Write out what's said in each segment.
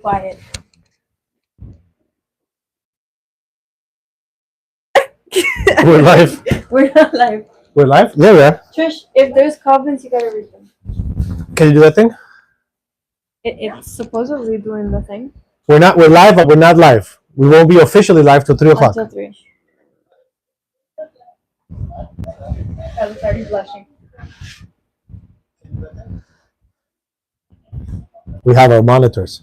Quiet. We're live. We're not live. We're live? Yeah, we are. Trish, if there's comments, you gotta read them. Can you do that thing? It's supposedly doing the thing. We're live, but we're not live. We won't be officially live till 3 o'clock. Until 3. I was already blushing. We have our monitors.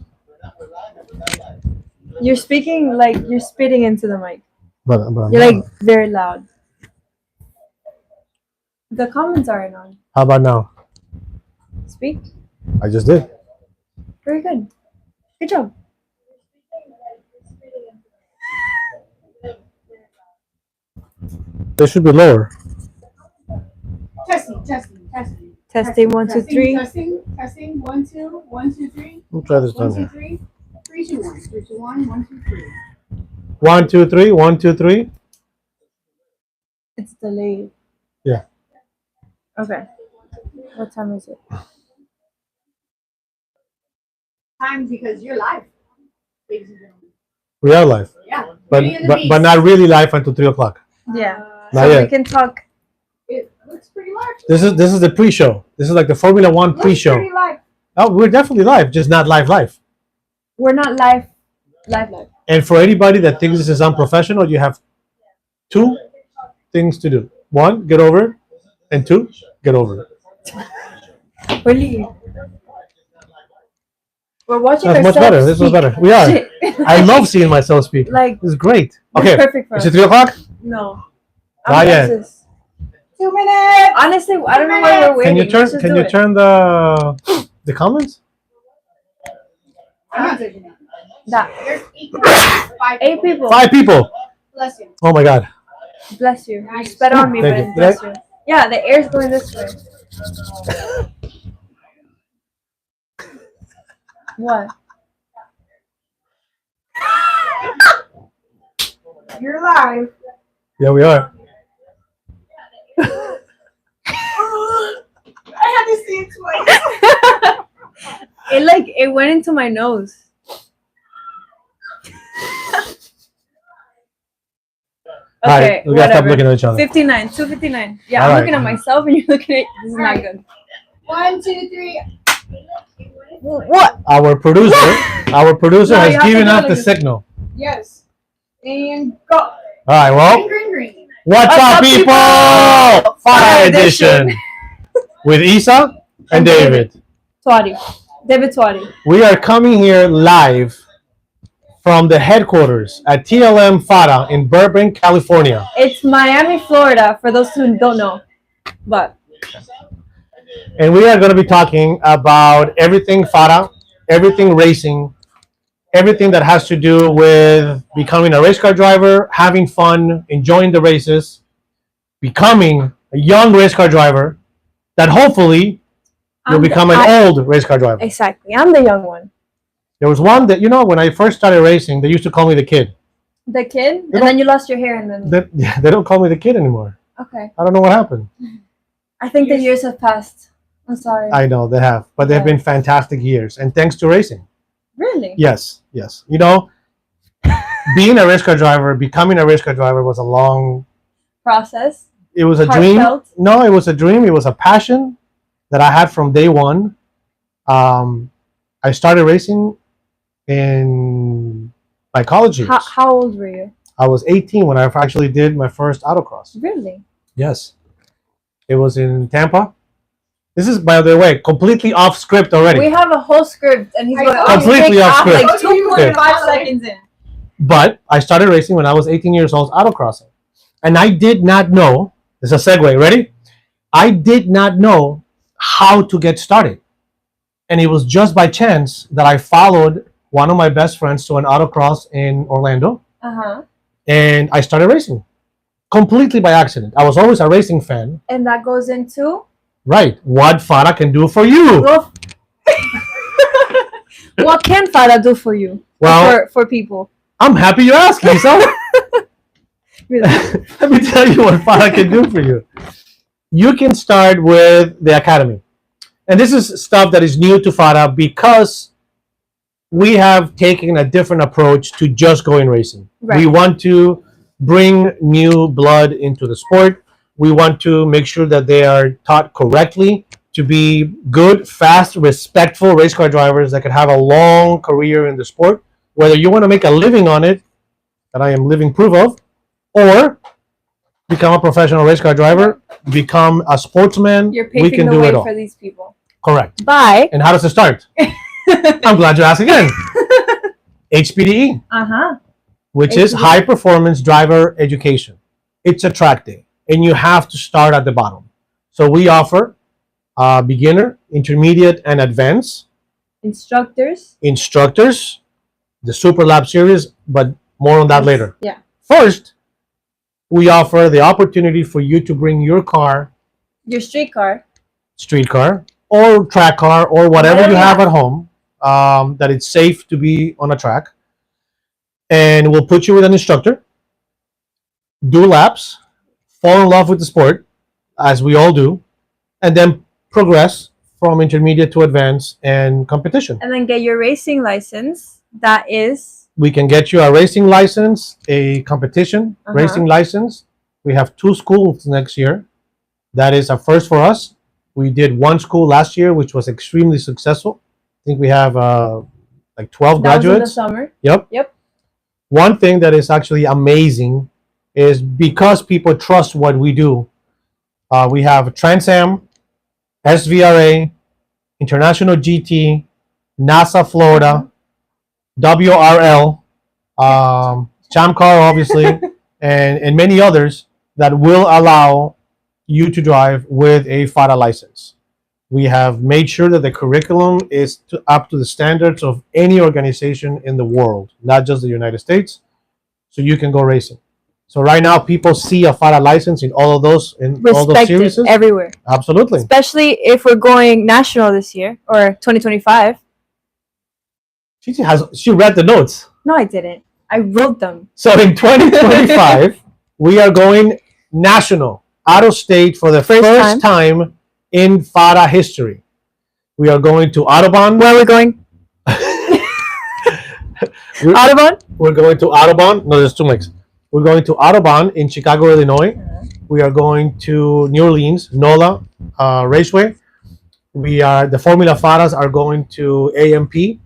You're speaking like you're spitting into the mic. But You're like very loud. The comments aren't on. How about now? Speak. I just did. Very good. Good job. They should be lower. Testing. Testing 1, 2, 3. Testing 1, 2, 1, 2, 3. We'll try this 1, down 2, here. 3. 3, 2, 1. 3, 2, 1. 1, 2, 3. 1, 2, 3. 1, 2, 3. It's delayed. Yeah. Okay. What time is it? Time because you're live, ladies and gentlemen. We are live. Yeah. But not really live until 3 o'clock. Yeah. Not So yet. we can talk. It looks pretty live. This is the pre-show. This is like the Formula One Looks pre-show. pretty live. Oh, we're definitely live, just not live. We're not live. And for anybody that thinks this is unprofessional, you have 2 things to do. 1, get over it, and 2, get over it. Really? We're watching That's much ourselves better. This was speak. better. We are. Shit. I love seeing myself speak. Like, This is great. it's Okay, perfect for is us. it 3 o'clock? No. Not yet. Just- 2 minutes. honestly, I don't know why we're waiting. Can you turn? Let's just Can do you it. turn the comments? I'm not taking it. That. There's 8 people. 8 people. 5 people. Bless you. Oh my God. Bless you. You spit on me, Thank but you. bless you. Yeah, the air's going this way. What? You're live. Yeah, we are. I had to see it twice. It went into my nose. All right, Okay, we gotta stop whatever. looking at each other. 59, 259. Yeah, All I'm right. looking at myself and you're looking at. This is not Alright. good. 1, 2, 3. What? Our producer No, has you have to given do us it the again. signal. Yes. And go. All right, well, Green. what's What's up, up, people? people? Fire Fire edition with Isa and And David. Twadi. David Twadi. We are coming here live from the headquarters at TLM FARA in Burbank, California. It's Miami, Florida, for those who don't know. But And we are going to be talking about everything FARA, everything racing, everything that has to do with becoming a race car driver, having fun, enjoying the races, becoming a young race car driver that hopefully you'll become an old race car driver. Exactly. I'm the young one. There was one that, when I first started racing, they used to call me the kid. The kid? don't- And then you lost your hair and then... They don't call me the kid anymore. Okay. I don't know what happened. I think the years have passed. I'm sorry. I know they have, but they've Yeah. been fantastic years. And thanks to racing. Really? Yes. Being a race car driver, becoming a race car driver was a long... Process? It was a dream. Heartfelt? No, it was a dream. It was a passion that I had from day one. I started racing in my college years. How old were you? I was 18 when I actually did my first autocross. Really? Yes. It was in Tampa. This is, by the way, completely off script already. We have a whole script and he's I going know. Completely off script. like 2.5 seconds in. But I started racing when I was 18 years old, autocrossing. And I did not know, this is a segue, ready? I did not know how to get started. And it was just by chance that I followed one of my best friends to an autocross in Orlando. Uh-huh. And I started racing. Completely by accident. I was always a racing fan. And that goes into... Right. What FARA can do for you. Well, what can FARA do for you? Well, For people? I'm happy you asked, Lisa. Really? Let me tell you what FARA can do for you. You can start with the academy. And this is stuff that is new to FARA because we have taken a different approach to just going racing. Right. We want to bring new blood into the sport. We want to make sure that they are taught correctly to be good, fast, respectful race car drivers that can have a long career in the sport. Whether you want to make a living on it, that I am living proof of, or become a professional race car driver, become a sportsman, You're we paving can the do way it all. for these people. Correct. Bye. And how does it start? I'm glad you asked again. HPDE, which is HPDE. High Performance Driver Education. It's a track day, and you have to start at the bottom. So we offer beginner, intermediate, and advanced instructors, the Super Lab series, but more on that later. Yeah. First, we offer the opportunity for you to bring your car, Your street car, or track car, or whatever Whatever you you have have. at home, that it's safe to be on a track. And we'll put you with an instructor, do laps, fall in love with the sport, as we all do, and then progress from intermediate to advanced and competition. and then get your racing license. That is We can get you a racing license, a competition racing license. We have 2 schools next year. That is a first for us. We did 1 school last year, which was extremely successful. I think we have like 12 that was in the graduates. summer. Yep. One thing that is actually amazing is because people trust what we do. We have Trans Am, SVRA, International GT, NASA Florida, WRL, Chamcar, obviously, and many others that will allow you to drive with a FARA license. We have made sure that the curriculum is up to the standards of any organization in the world, not just the United States, so you can go racing. So right now, people see a FARA license in all of those Respected series. everywhere, Absolutely. especially if we're going national this year or 2025. She read the notes. No, I didn't. I wrote them. So in 2025, we are going national, out of state for the first time in FARA history. We are going to Audubon. Where are we going? Audubon? We're going to Audubon. No, there's 2 lakes. We're going to Audubon in Chicago, Illinois. We are going to New Orleans, NOLA Raceway. The Formula FARAs are going to AMP.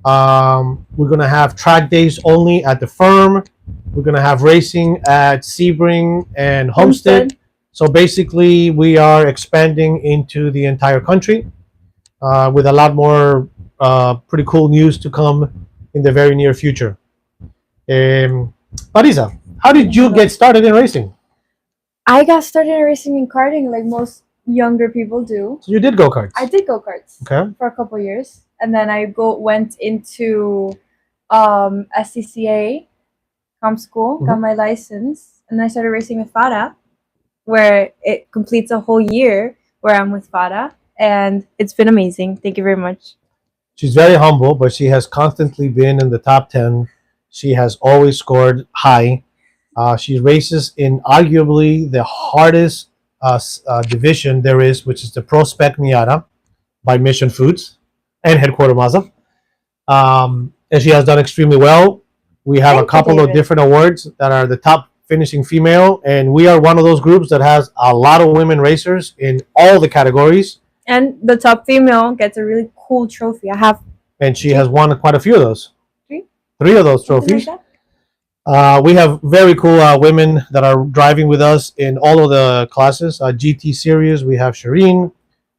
We're going to have track days only at the firm. We're going to have racing at Sebring and Homestead. So basically, we are expanding into the entire country with a lot more pretty cool news to come in the very near future. Marisa, how did you get started in racing? I got started in racing and karting like most younger people do. So you did go-karts? I did go-karts for a couple years. And then I went into SCCA comp school, got my license, and then I started racing with FARA, where it completes a whole year where I'm with FARA, and it's been amazing. Thank you very much. She's very humble, but she has constantly been in the top 10. She has always scored high. She races in arguably the hardest division there is, which is the Pro Spec Miata by Mission Foods and Headquarter Mazda. And she has done extremely well. We have a couple of different awards that are the top finishing female, and we are one of those groups that has a lot of women racers in all the categories. And the top female gets a really cool trophy. And she has won quite a few of those. 3 of those trophies. We have very cool women that are driving with us in all of the classes. GT series, we have Shireen,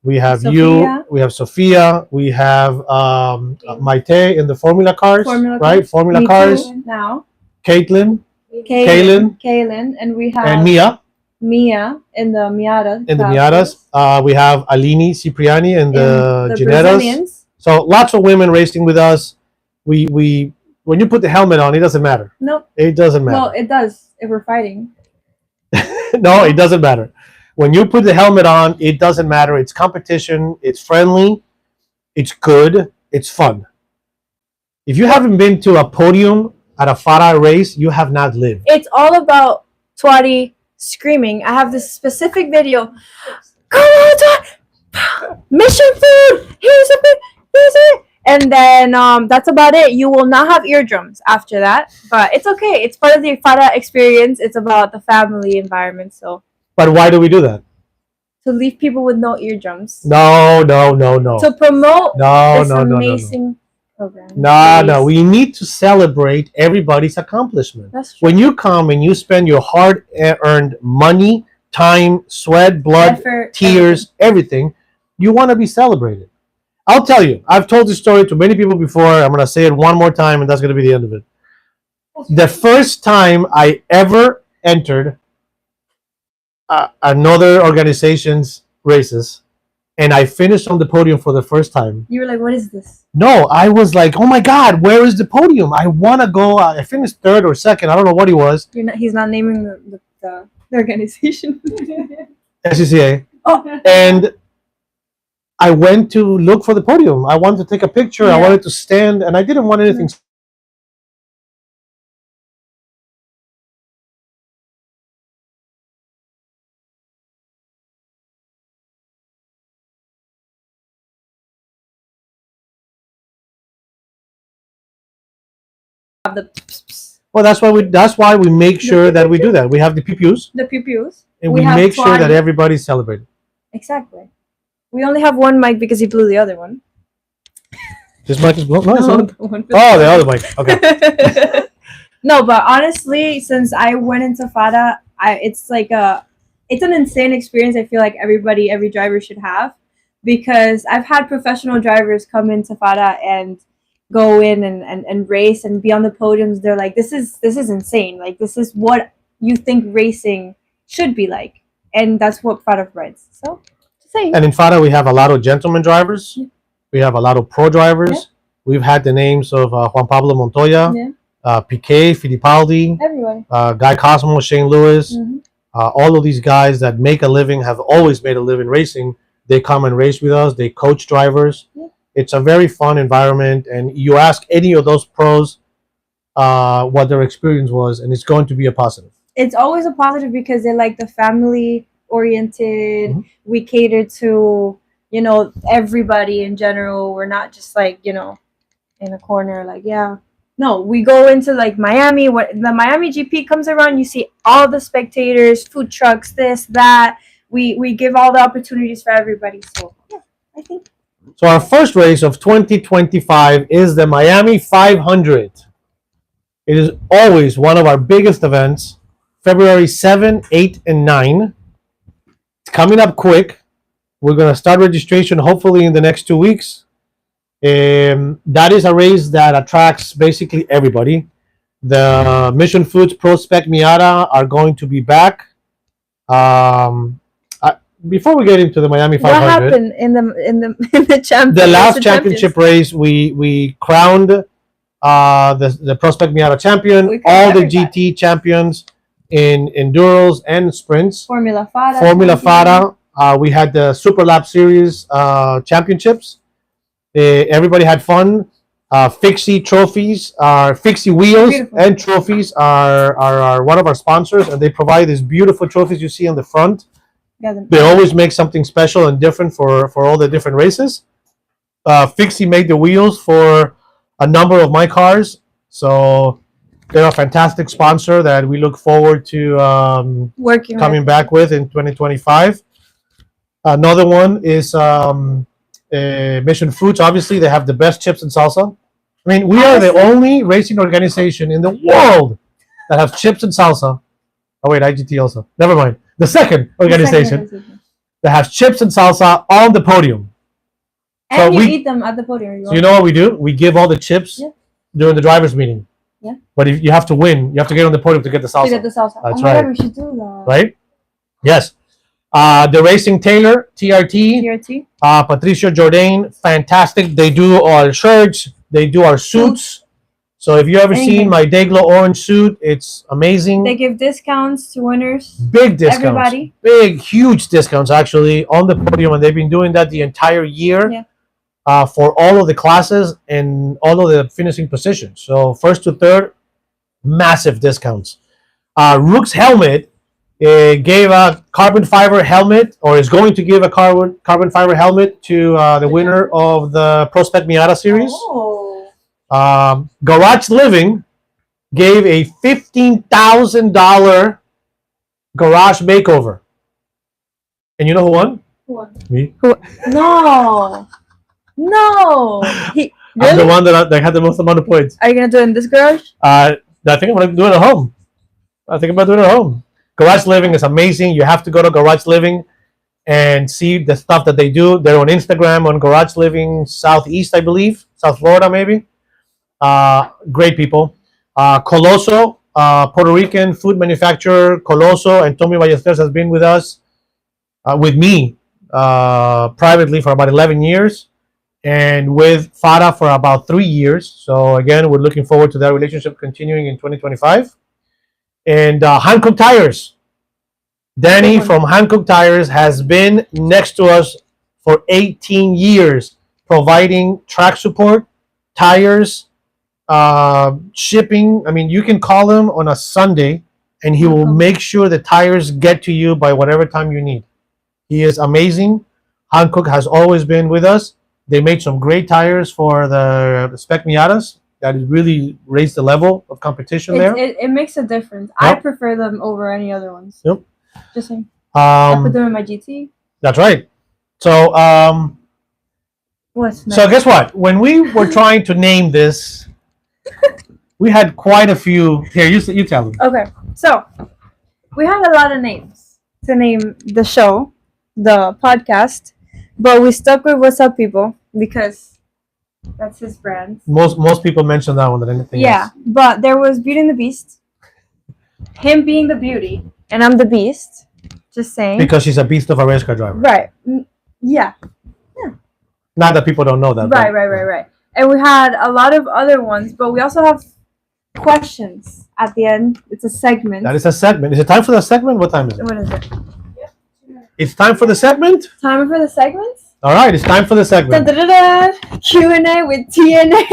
we have Sophia. We have Sophia, we have Maite in the Formula cars, Formula cars. Now. Kaylin, and we have Mia in the Miata. In the Miatas. We have Alini Cipriani in the Gineras. So lots of women racing with us. We when you put the helmet on, it doesn't matter. Nope. It doesn't matter. Well, it does if we're fighting. No, it doesn't matter. When you put the helmet on, it doesn't matter. It's competition. It's friendly. It's good. It's fun. If you haven't been to a podium at a FARA race, you have not lived. It's all about Twatty screaming. I have this specific video. Come on, Twatty! Mission food! Here's it! And then that's about it. You will not have eardrums after that, but it's okay. It's part of the FARA experience. It's about the family environment. So But why do we do that? to leave people with no eardrums. No. To promote No, this no. amazing program. No. We need to celebrate everybody's accomplishment. That's true. When you come and you spend your hard-earned money, time, sweat, blood, Effort, tears, everything, you want to be celebrated. I'll tell you, I've told this story to many people before. I'm going to say it one more time, and that's going to be the end of it. The first time I ever entered another organization's races, and I finished on the podium for the first time. You were like, "What is this?" No, I was like, "Oh my God, where is the podium? I want to go." I finished third or second. I don't know what he was. He's not naming the organization. SCCA. Oh, And I went to look for the podium. I wanted to take a picture. I Yeah. wanted to stand, and I didn't want anything. have the pss, pss, Well, that's why we make sure that we do that. We have the PPUs, the pew-pews. and We we have make sure that fun. everybody's celebrated. Exactly. We only have one mic because he blew the other one. This mic is no, it's not. the one Oh, the other mic. Okay. No, but honestly, since I went into FADA, it's an insane experience. I feel like every driver should have, because I've had professional drivers come into FADA and go in and race and be on the podiums. They're like, this is insane. Like, this is what you think racing should be like, and that's what FADA provides. So, just saying. And in FADA, we have a lot of gentleman drivers. Yeah. We have a lot of pro drivers. Yeah. We've had the names of Juan Pablo Montoya, Yeah. Piquet, Fittipaldi, Everybody. Guy Cosmo, Shane Lewis. Mhm. All of these guys that make a living, have always made a living racing. They come and race with us. They coach drivers. Yeah. It's a very fun environment. And you ask any of those pros what their experience was, and it's going to be a positive. It's always a positive because they're like the family oriented. Mhm. We cater to, everybody in general. We're not just like, in a corner, like, yeah. No, we go into like Miami. When the Miami GP comes around, you see all the spectators, food trucks, this, that. We give all the opportunities for everybody. So yeah, I think. So our first race of 2025 is the Miami 500. It is always one of our biggest events. February 7, 8, and 9. It's coming up quick. We're going to start registration hopefully in the next 2 weeks. That is a race that attracts basically everybody. The Mission Foods Pro Spec Miata are going to be back. Before we get into the Miami 500, What happened in the championship? the last championship race, we crowned the Prospect Miata champion, We crowned all the everybody. GT champions in enduros and sprints. Formula FADA. Formula FADA. We had the Super Lap Series championships. Everybody had fun. Fixie trophies, Fixie wheels Beautiful. and trophies are one of our sponsors, and they provide these beautiful trophies you see on the front. They always make something special and different for all the different races. Fixie made the wheels for a number of my cars, so they're a fantastic sponsor that we look forward to Working coming back with in 2025. Another one is Mission Foods. Obviously, they have the best chips and salsa. I mean, we are the only racing organization in the world that have chips and salsa. Oh wait, IGT also. Never mind. The second organization that has chips and salsa on the podium. And So you we- eat them at the podium. So you know what we do? We give all the chips Yeah. during the drivers' meeting. Yeah. But if you have to win, you have to get on the podium to get the salsa. To get the salsa. That's oh my right. God, we should do that. Right? Yes. The Racing Taylor, TRT, TRT. Patricio Jordan, fantastic. They do our shirts, they do our suits. So if you ever Anything. seen my Dayglow orange suit, it's amazing. They give discounts to winners. Big discounts. Everybody. Big, huge discounts actually on the podium, and they've been doing that the entire year. Yeah. For all of the classes and all of the finishing positions. So first to third, massive discounts. Rook's helmet It gave a carbon fiber helmet, or is going to give a carbon fiber helmet to the winner of the Prospect Miata series. Oh. Garage Living gave a $15,000 garage makeover. And you know who won? What? Me. No. No. He, really? I'm the one that had the most amount of points. Are you gonna do it in this garage? I think I'm gonna do it at home. I think about doing it at home. Garage Living is amazing. You have to go to Garage Living and see the stuff that they do. They're on Instagram on Garage Living Southeast, I believe, South Florida maybe. Great people. Coloso, Puerto Rican food manufacturer. Coloso and Tommy Ballesteros has been with us, with me privately for about 11 years, and with FARA for about 3 years. So again, we're looking forward to that relationship continuing in 2025. And Hankook Tires. Danny from Hankook Tires has been next to us for 18 years, providing track support, tires, shipping. I mean, you can call him on a Sunday and he will make sure the tires get to you by whatever time you need. He is amazing. Hankook has always been with us. They made some great tires for the Spec Miatas that really raised the level of competition there. It makes a difference. Yep. I prefer them over any other ones. Yep. Just saying. I put them in my GT. That's right. So What's next? so guess what? When we were trying to name this, we had quite a few. Here, you tell them. Okay, so we had a lot of names to name the show, the podcast, but we stuck with What's Up People because that's his brand. Most people mention that one than anything else. But there was Beauty and the Beast. Him being the beauty, and I'm the beast. Just saying. Because she's a beast of a race car driver. Right. Yeah. Not that people don't know that. Right. And we had a lot of other ones, but we also have questions at the end. It's a segment. That is a segment. Is it time for the segment? What time is it? What is it? It's time for the segment? Time for the segments? All right, it's time for the segment. Q&A with TNA.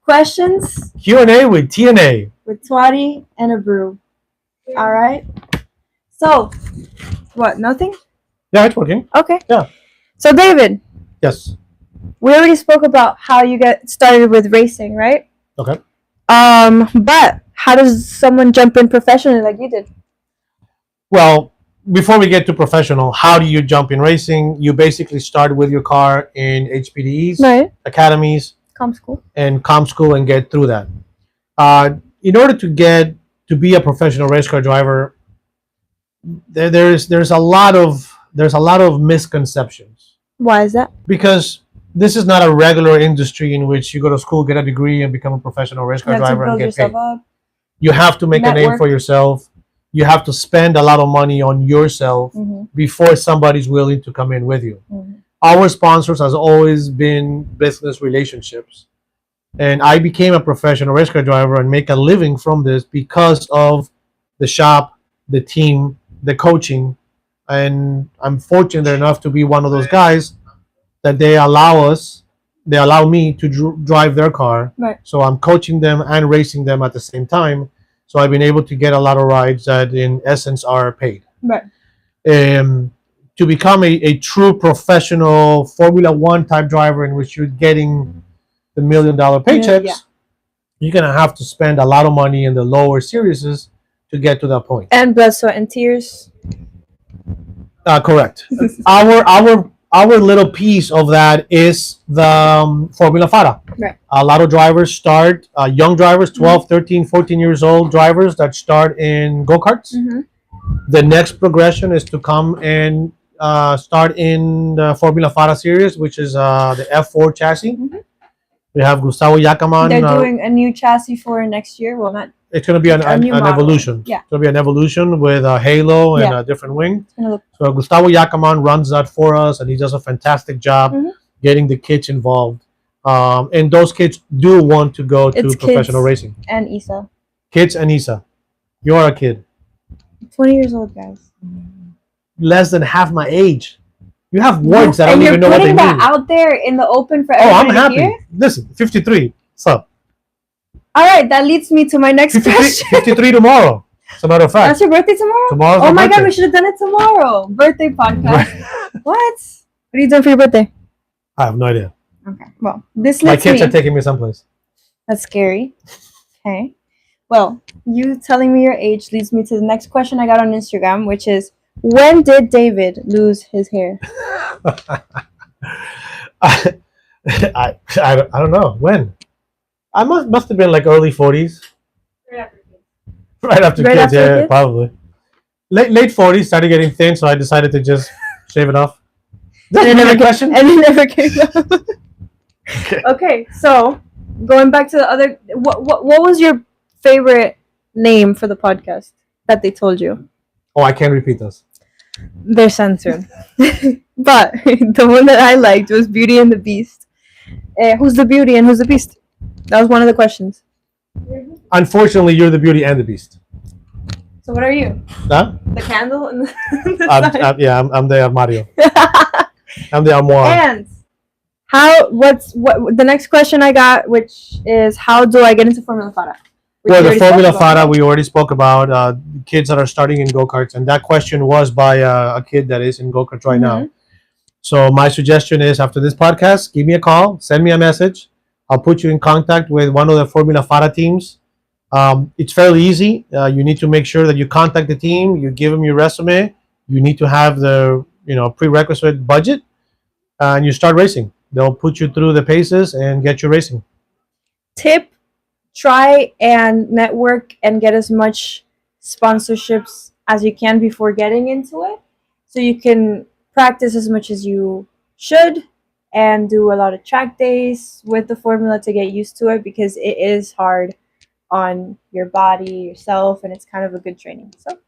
Questions Q&A with TNA. with Twatty and a brew. All right. So, what? Nothing? Yeah, it's working. Okay. Yeah. So, David, Yes. we already spoke about how you get started with racing, right? Okay. But how does someone jump in professionally like you did? Well, before we get to professional, how do you jump in racing? You basically start with your car in HPDEs, Right. academies, Com school. and com school and get through that. In order to get to be a professional race car driver, there's a lot of misconceptions, Why is that? because this is not a regular industry in which you go to school, get a degree, and become a professional race You car have to driver and build get yourself paid. up. You have to make a name Network. for yourself. You have to spend a lot of money on yourself Mm-hmm. before somebody's willing to come in with you. Mm-hmm. Our sponsors has always been business relationships. And I became a professional race car driver and make a living from this because of the shop, the team, the coaching. And I'm fortunate enough to be one of those guys that they allow me to drive their car. Right. So I'm coaching them and racing them at the same time. So I've been able to get a lot of rides that in essence are paid. Right. To become a true professional Formula One type driver in which you're getting the $1 million paychecks, Yeah. you're going to have to spend a lot of money in the lower series to get to that point. And blood, sweat, and tears. Correct. Our little piece of that is the Formula FARA. Right. A lot of drivers start, young drivers, 12, 13, 14 years old drivers that start in go-karts. Mm-hmm. The next progression is to come and start in the Formula FARA series, which is the F4 chassis. Mm-hmm. We have Gustavo Yacaman. They're doing a new chassis for next year. Well, not. It's going to be an new model. evolution. Yeah. It's going to be an evolution with a halo and Yeah. a different wing. It's gonna look. So Gustavo Yacaman runs that for us, and he does a fantastic job Mhm. getting the kids involved. And those kids do want to go to It's professional kids. racing. And Isa. Kids and Isa. You're a kid. 20 years old, guys. Less than half my age. You have words that I and don't you're even know what they putting that mean. out there in the open for Oh, I'm everybody to happy. hear? Listen, 53. What's up? All right, that leads me to my next 53, question. 53 tomorrow. As a matter of That's fact, your birthday tomorrow? tomorrow's Oh my my god, we birthday. should have done it tomorrow. Birthday podcast. What? What are you doing for your birthday? I have no idea. Okay. Well, this My lets kids me. are taking me someplace. That's scary. Okay. Well, you telling me your age leads me to the next question I got on Instagram, which is, when did David lose his hair? I don't know when. I must have been like early 40s, right after Right kids. after Yeah, kids? probably late 40s. Started getting thin, so I decided to just shave it off. That's And it really never a question. And it never came out. Okay. Okay, so going back to the other, what was your favorite name for the podcast that they told you? Oh, I can't repeat those. They're censored. But the one that I liked was Beauty and the Beast. Who's the beauty and who's the beast? That was one of the questions. Unfortunately, you're the Beauty and the Beast. So what are you? Huh? The candle and the sign? Yeah, I'm the Mario. I'm the armoire. And what the next question I got, which is, how do I get into Formula FARA? Which Well, we the already Formula spoke about. FARA we already spoke about. Kids that are starting in go karts, and that question was by a kid that is in go karts right now. So my suggestion is, after this podcast, give me a call, send me a message. I'll put you in contact with one of the Formula FARA teams. It's fairly easy. You need to make sure that you contact the team. You give them your resume. You need to have the prerequisite budget, and you start racing. They'll put you through the paces and get you racing. Tip: try and network and get as much sponsorships as you can before getting into it, so you can practice as much as you should and do a lot of track days with the formula to get used to it, because it is hard on your body, yourself, and it's kind of a good training. So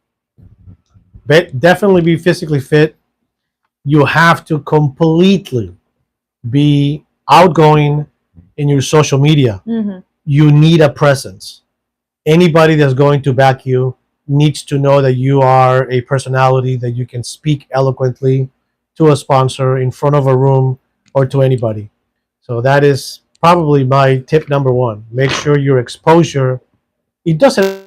Definitely be physically fit. You have to completely be outgoing in your social media. You need a presence. Anybody that's going to back you needs to know that you are a personality, that you can speak eloquently to a sponsor, in front of a room, or to anybody. So that is probably my tip number one. Make sure your exposure, it doesn't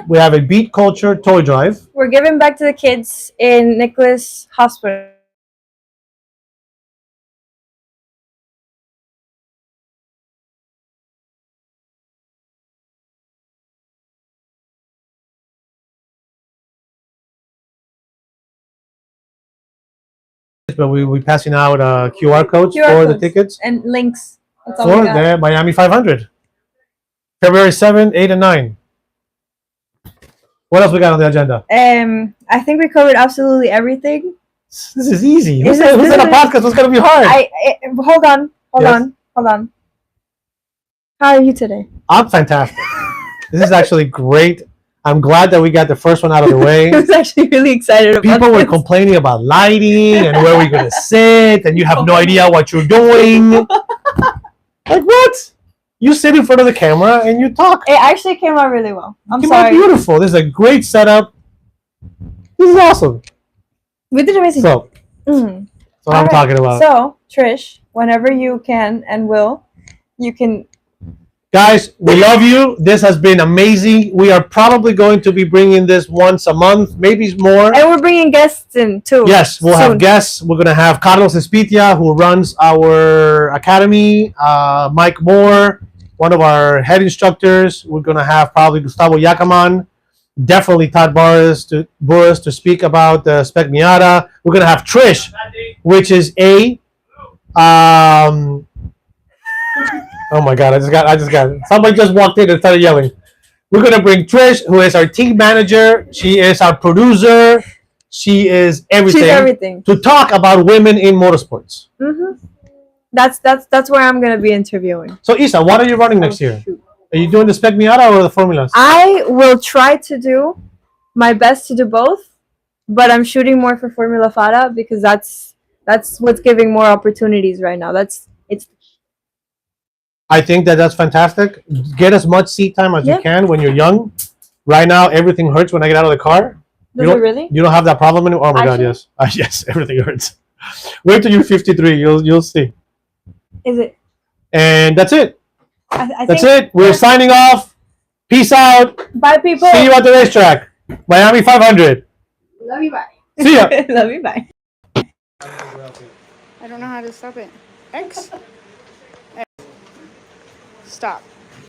we have a beat culture toy drive. we're giving back to the kids in Nicholas Hospital. But we passing out QR codes QR for the codes tickets and links. That's all we for got. the Miami 500, February 7, 8, and 9. What else we got on the agenda? I think we covered absolutely everything. This is easy. Who's This is- in this a is- podcast? What's going to be hard? Hold on. Yes. Hold on. How are you today? I'm fantastic. This is actually great. I'm glad that we got the first one out of the way. I was actually really excited about People were this. complaining about lighting and where we're going to sit, and you have no idea what you're doing. Like, what? You sit in front of the camera and you talk. It actually came out really well. I'm Came out sorry. beautiful. This is a great setup. This is awesome. We did amazing. So, Mm. that's what I'm Alright, talking about. So, Trish, whenever you can and will, you can. Guys, we love you. This has been amazing. We are probably going to be bringing this once a month, maybe more. And we're bringing guests in too. Yes, we'll soon. have guests. We're going to have Carlos Espitia, who runs our academy, Mike Moore, one of our head instructors. We're going to have probably Gustavo Yacaman, definitely Todd Burris to speak about the Spec Miata. We're going to have Trish, which is oh my God! I just got it. Somebody just walked in and started yelling. We're gonna bring Trish, who is our team manager. She is our producer. She is everything. She's everything. To talk about women in motorsports. That's where I'm gonna be interviewing. So Isa, what are you running next year? Shoot. Are you doing the Spec Miata or the Formulas? I will try to do my best to do both, but I'm shooting more for Formula FARA because that's what's giving more opportunities right now. It's I think that that's fantastic. Get as much seat time as you Yep. can when you're young. Right now, everything hurts when I get out of the car. Does it really? You don't have that problem anymore. Oh my god, Actually? yes, yes, everything hurts. Wait till you're 53. You'll see. Is it? And that's it. I That's think, it. We're signing off. Peace out. Bye, people. See you at the racetrack. Miami 500. Love you, bye. See ya. Love you. Bye. I don't know how to stop it. X. Stop.